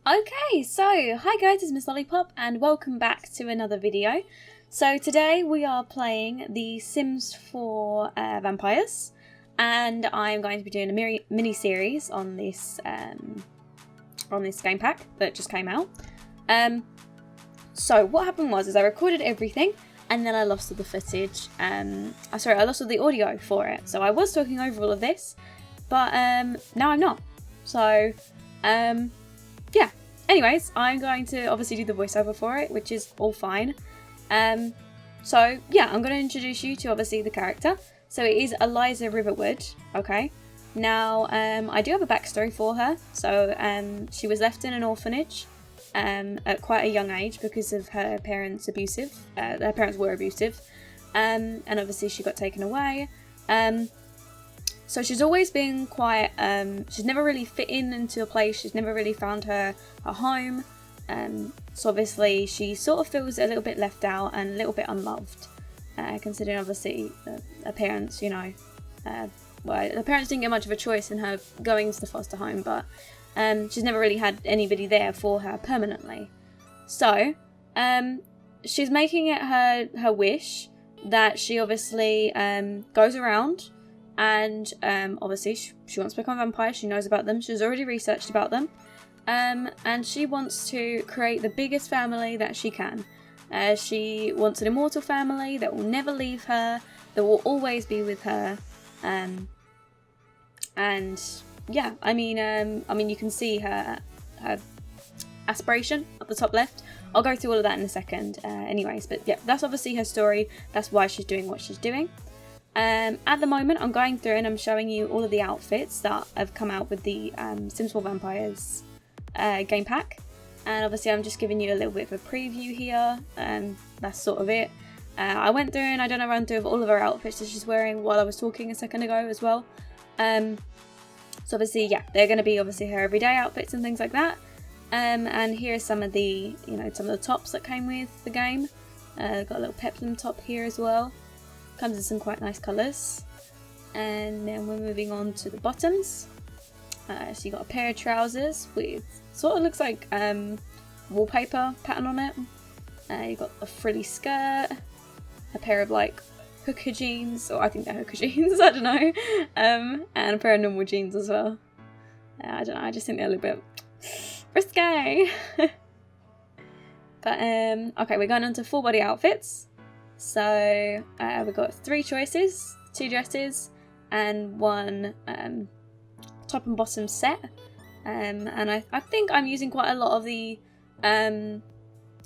Okay, so hi guys, it's Miss Lollipop and welcome back to another video. So today we are playing The Sims 4 Vampires, and I'm going to be doing a mini-series on this game pack that just came out. So what happened was I recorded everything and then I lost all the footage. I lost all the audio for it. So I was talking over all of this, but now I'm not. So yeah. Anyways, I'm going to obviously do the voiceover for it, which is all fine. So yeah, I'm going to introduce you to obviously the character. So it is Eliza Riverwood, okay? Now, I do have a backstory for her. So she was left in an orphanage at quite a young age because of her parents' abusive. Their parents were abusive, and obviously she got taken away. So she's always been quite, she's never really fit into a place, she's never really found her home, so obviously she sort of feels a little bit left out and a little bit unloved, considering obviously her parents, you know, well, her parents didn't get much of a choice in her going to the foster home, but she's never really had anybody there for her permanently. So, she's making it her wish that she obviously goes around. And obviously she wants to become a vampire, she knows about them, she's already researched about them. And she wants to create the biggest family that she can. She wants an immortal family that will never leave her, that will always be with her. And yeah, I mean you can see her aspiration at the top left. I'll go through all of that in a second anyways, but yeah, that's obviously her story, that's why she's doing what she's doing. At the moment I'm going through and I'm showing you all of the outfits that have come out with the Sims 4 Vampires game pack, and obviously I'm just giving you a little bit of a preview here. That's sort of it. I went through and I done a run through of all of her outfits that she's wearing while I was talking a second ago as well. So obviously, yeah, they're going to be obviously her everyday outfits and things like that. And here's some of the, some of the tops that came with the game. Got a little peplum top here as well. Comes in some quite nice colours. And then we're moving on to the bottoms. So you got a pair of trousers with sort of looks like wallpaper pattern on it. You got a frilly skirt, a pair of like hooker jeans, or I think they're hooker jeans, I don't know, and a pair of normal jeans as well. I don't know, I just think they're a little bit risque. But okay, we're going on to full body outfits. So we've got 3 choices, 2 dresses and 1 top and bottom set, and I think I'm using quite a lot of the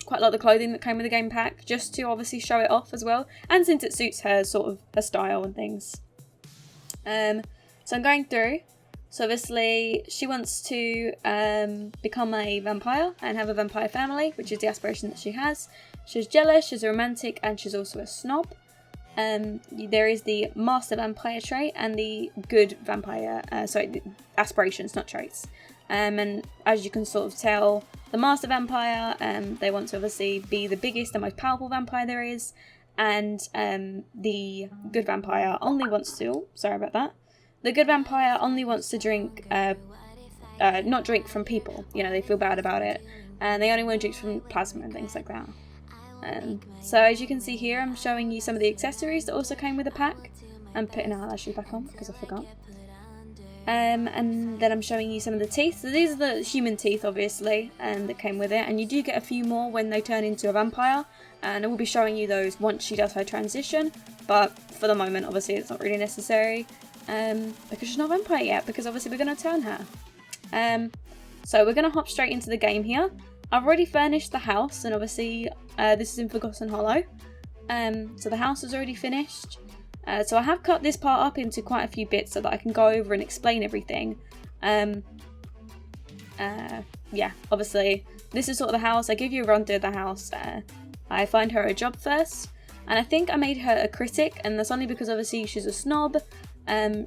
clothing that came with the game pack just to obviously show it off as well, and since it suits her sort of her style and things. So I'm going through. So obviously she wants to become a vampire and have a vampire family, which is the aspiration that she has. She's jealous, she's a romantic, and she's also a snob. There is the master vampire trait and the good vampire, aspirations, not traits. And as you can sort of tell, the master vampire, they want to obviously be the biggest and most powerful vampire there is. And the good vampire only wants to, the good vampire only wants to drink, not drink from people. They feel bad about it. And they only want to drink from plasma and things like that. So as you can see here, I'm showing you some of the accessories that also came with the pack. I'm putting our eyelashes back on because I forgot. And then I'm showing you some of the teeth. So these are the human teeth, obviously, that came with it. And you do get a few more when they turn into a vampire. And I will be showing you those once she does her transition. But for the moment, obviously, it's not really necessary. Because she's not a vampire yet, because obviously we're going to turn her. So we're going to hop straight into the game here. I've already furnished the house, and obviously this is in Forgotten Hollow. So the house is already finished. So I have cut this part up into quite a few bits so that I can go over and explain everything. Yeah, obviously this is sort of the house. I give you a run through the house. I find her a job first, and I think I made her a critic, and that's only because obviously she's a snob.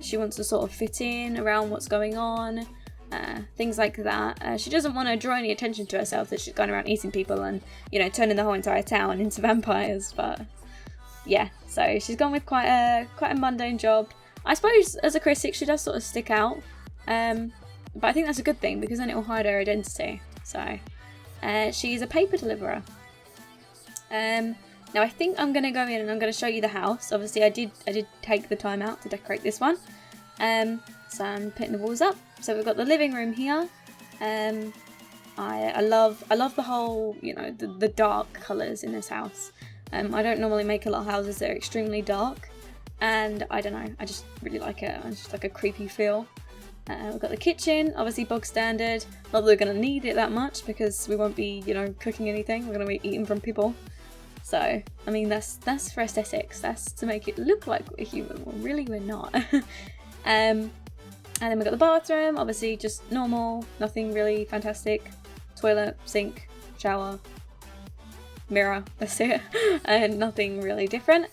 She wants to sort of fit in around what's going on. Things like that. She doesn't want to draw any attention to herself that she's going around eating people and, turning the whole entire town into vampires. But yeah, so she's gone with quite a mundane job. I suppose as a critic she does sort of stick out, but I think that's a good thing because then it will hide her identity. So she's a paper deliverer. Now I think I'm going to go in and I'm going to show you the house. Obviously I did take the time out to decorate this one. So I'm putting the walls up. So we've got the living room here. I love the whole, you know, the dark colours in this house. I don't normally make a lot of houses that are extremely dark, and I don't know, I just really like it. It's just like a creepy feel. We've got the kitchen, obviously bog standard. Not that we're going to need it that much because we won't be, you know, cooking anything. We're going to be eating from people. So, I mean, that's for aesthetics. That's to make it look like we're human. Well, really, we're not. And then we've got the bathroom, obviously just normal, nothing really fantastic. Toilet, sink, shower, mirror, that's it. And nothing really different.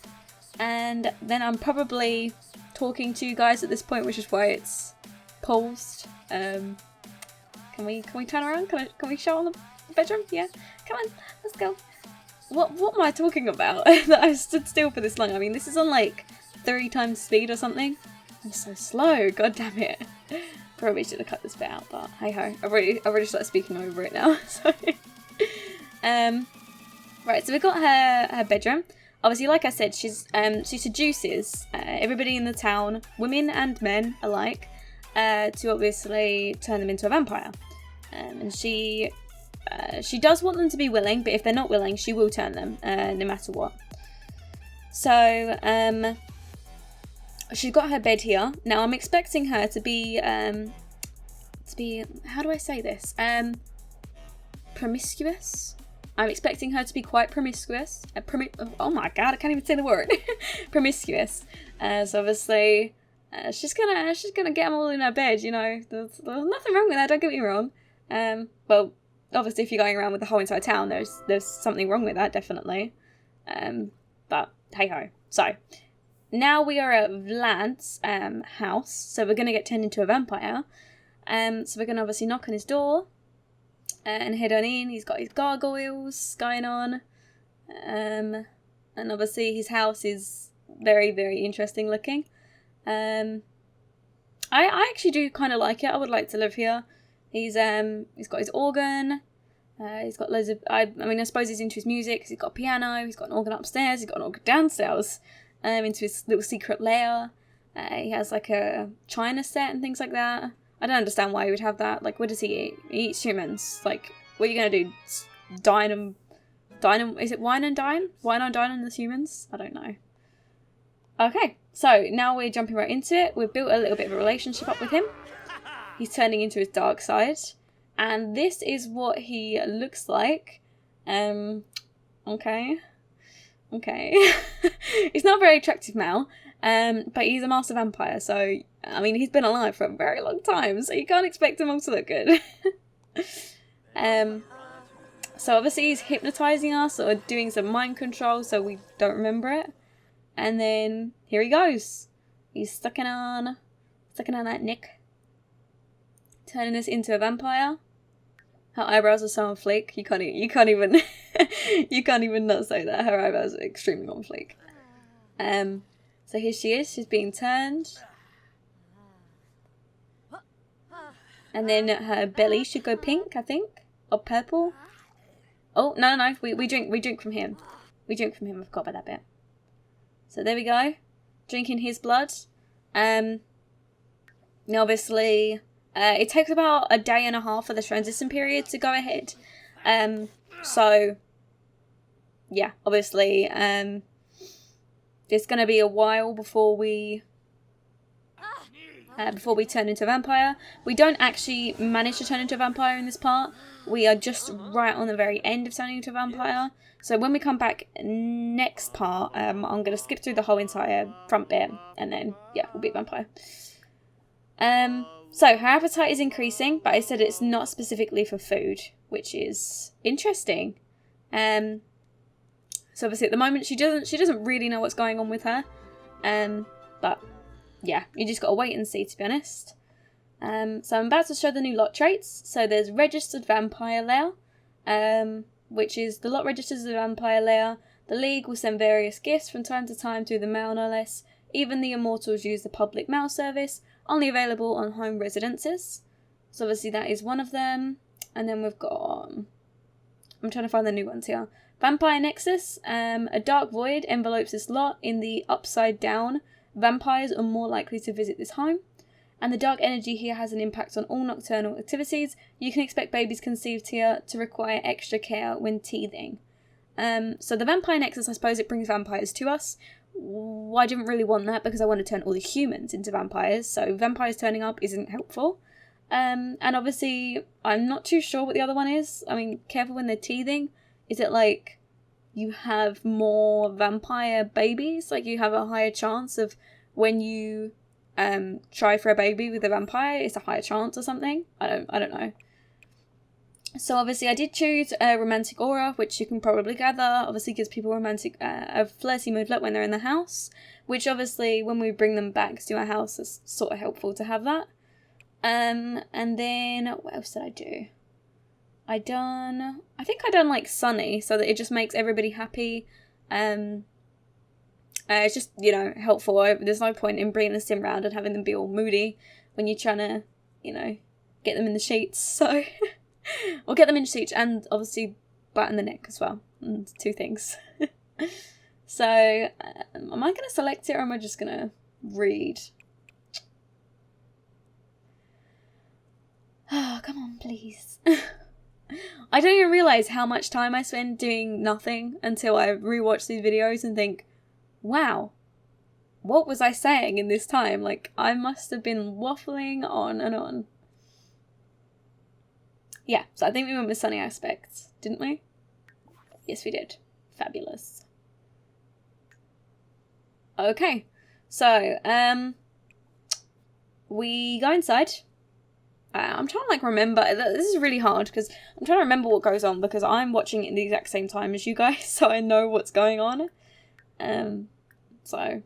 And then I'm probably talking to you guys at this point, which is why it's paused. Can we turn around? Can we show on the bedroom? Yeah, come on, let's go. What am I talking about? That I've stood still for this long. I mean, this is on like 3 times speed or something. I'm so slow. God damn it. Probably should have cut this bit out, but hey ho. I've already started speaking over it now. Sorry. Right. So we've got her bedroom. Obviously, like I said, she seduces everybody in the town, women and men alike, to obviously turn them into a vampire. And she does want them to be willing, but if they're not willing, she will turn them, no matter what. So, she's got her bed here. Now, I'm expecting her to be, how do I say this? Promiscuous? I'm expecting her to be quite promiscuous. Oh my god, I can't even say the word. Promiscuous. So obviously, she's gonna get them all in her bed, you know. There's nothing wrong with that, don't get me wrong. Well, obviously if you're going around with the whole entire town, there's something wrong with that, definitely. But hey ho. So, now we are at Vlad's house, so we're gonna get turned into a vampire. So we're gonna obviously knock on his door. And head on in. He's got his gargoyles going on. And obviously his house is very, very interesting looking. I actually do kind of like it. I would like to live here. He's got his organ. He's got loads of... I suppose he's into his music because he's got a piano. He's got an organ upstairs. He's got an organ downstairs. Into his little secret lair. He has like a china set and things like that. I don't understand why he would have that. Like, what does he eat? He eats humans. Like, what are you going to do? Dine them? Is it wine and dine? Wine and dine on the humans? I don't know. Okay, so now we're jumping right into it. We've built a little bit of a relationship up with him. He's turning into his dark side. And this is what he looks like. Okay. He's not a very attractive male. But he's a master vampire, so, I mean, he's been alive for a very long time, so you can't expect him all to look good. So obviously he's hypnotising us, or doing some mind control, so we don't remember it. And then, here he goes. He's sucking on that neck. Turning us into a vampire. Her eyebrows are so on fleek, you can't even, you can't even not say that. Her eyebrows are extremely on fleek. So here she is, she's being turned. And then her belly should go pink, I think. Or purple. Oh, no, we drink from him. We drink from him, I forgot about that bit. So there we go. Drinking his blood. Now obviously, it takes about a day and a half for the transition period to go ahead. So, yeah, obviously, it's going to be a while before we turn into a vampire. We don't actually manage to turn into a vampire in this part. We are just right on the very end of turning into a vampire. So when we come back next part, I'm going to skip through the whole entire front bit, and then, yeah, we'll be a vampire. So her appetite is increasing, but I said it's not specifically for food, which is interesting. So obviously at the moment she doesn't really know what's going on with her. But yeah, you just gotta wait and see, to be honest. So I'm about to show the new lot traits. So there's registered vampire lair, which is the lot registers the vampire lair. The League will send various gifts from time to time through the mail, no less. Even the Immortals use the public mail service, only available on home residences. So obviously that is one of them. And then we've got, I'm trying to find the new ones here. Vampire Nexus, a dark void envelopes this lot. In the upside down, vampires are more likely to visit this home. And the dark energy here has an impact on all nocturnal activities. You can expect babies conceived here to require extra care when teething. So the Vampire Nexus, I suppose it brings vampires to us. I didn't really want that because I want to turn all the humans into vampires. So vampires turning up isn't helpful. And obviously, I'm not too sure what the other one is. I mean, careful when they're teething. Is it like you have more vampire babies? Like you have a higher chance of when you try for a baby with a vampire, it's a higher chance or something? I don't know. So obviously I did choose a romantic aura, which you can probably gather obviously gives people romantic, a flirty mood look when they're in the house, which obviously when we bring them back to our house is sort of helpful to have that. And then what else did I do? I think I done like sunny, so that it just makes everybody happy. It's just, you know, helpful. There's no point in bringing a sim round and having them be all moody when you're trying to, you know, get them in the sheets. So, or get them in the sheets and obviously bite in the neck as well. And 2 things. So, am I going to select it or am I just going to read? Oh, come on, please. I don't even realise how much time I spend doing nothing until I rewatch these videos and think, wow, what was I saying in this time? Like, I must have been waffling on and on. Yeah, so I think we went with sunny aspects, didn't we? Yes, we did. Fabulous. Okay, so, we go inside. I'm trying to, like, remember. This is really hard because I'm trying to remember what goes on because I'm watching it at the exact same time as you guys, so I know what's going on. So,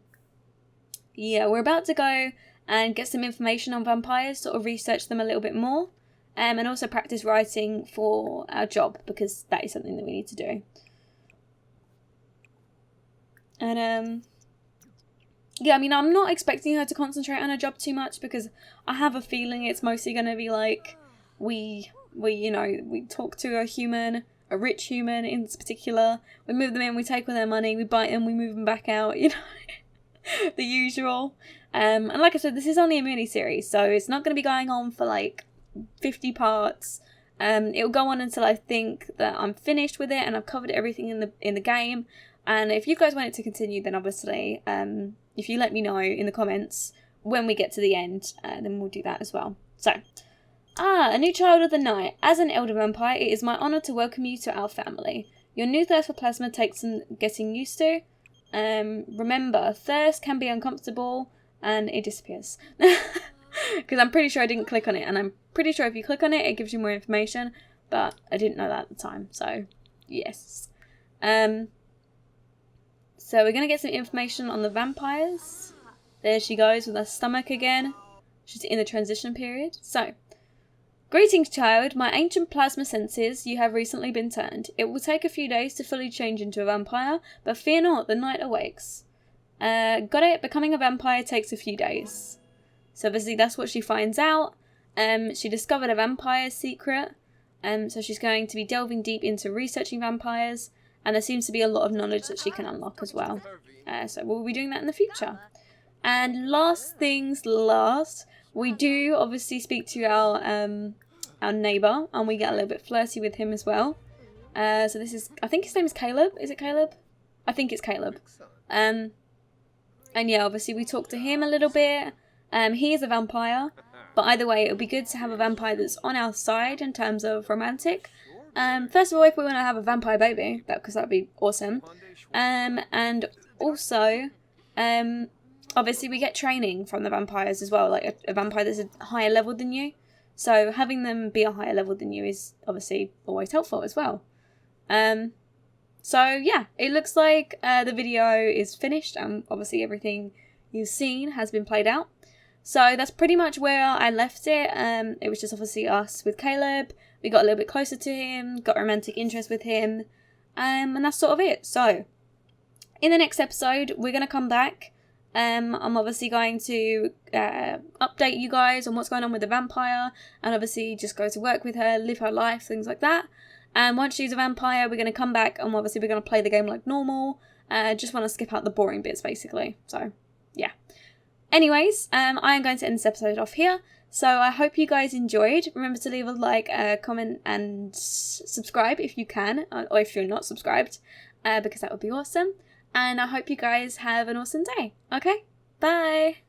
yeah, we're about to go and get some information on vampires, sort of research them a little bit more, and also practice writing for our job, because that is something that we need to do. And, yeah, I mean, I'm not expecting her to concentrate on her job too much, because I have a feeling it's mostly going to be like, we talk to a human, a rich human in particular, we move them in, we take all their money, we bite them, we move them back out, you know, the usual. And like I said, this is only a mini-series, so it's not going to be going on for like 50 parts. It'll go on until I think that I'm finished with it and I've covered everything in the game. And if you guys want it to continue, then obviously, if you let me know in the comments when we get to the end, then we'll do that as well. So, a new child of the night. As an elder vampire, it is my honour to welcome you to our family. Your new thirst for plasma takes some getting used to. Remember, thirst can be uncomfortable and it disappears. Because I'm pretty sure I didn't click on it, and I'm pretty sure if you click on it, it gives you more information, but I didn't know that at the time, so yes. So we're going to get some information on the vampires. There she goes with her stomach again. She's in the transition period. So, greetings, child. My ancient plasma senses, you have recently been turned. It will take a few days to fully change into a vampire, but fear not, the night awakes. Got it? Becoming a vampire takes a few days. So obviously that's what she finds out. She discovered a vampire secret. So she's going to be delving deep into researching vampires. And there seems to be a lot of knowledge that she can unlock as well. So we'll be doing that in the future. And last things last, we do obviously speak to our neighbour, and we get a little bit flirty with him as well. So this is, I think his name is Caleb. Is it Caleb? I think it's Caleb. And yeah, obviously we talk to him a little bit. He is a vampire, but either way, it would be good to have a vampire that's on our side in terms of romantic. First of all, if we want to have a vampire baby, because that would be awesome. And also, obviously we get training from the vampires as well, like a vampire that's a higher level than you. So having them be a higher level than you is obviously always helpful as well. So yeah, it looks like the video is finished, and obviously everything you've seen has been played out. So that's pretty much where I left it. It was just obviously us with Caleb. We got a little bit closer to him, got romantic interest with him, and that's sort of it. So in the next episode, we're going to come back I'm obviously going to update you guys on what's going on with the vampire, and obviously just go to work with her, live her life, things like that. And once she's a vampire, we're going to come back and obviously we're going to play the game like normal. Just want to skip out the boring bits, basically. So, yeah. Anyways, I am going to end this episode off here. So I hope you guys enjoyed. Remember to leave a like, comment, and subscribe if you can, or if you're not subscribed, because that would be awesome. And I hope you guys have an awesome day. Okay, bye!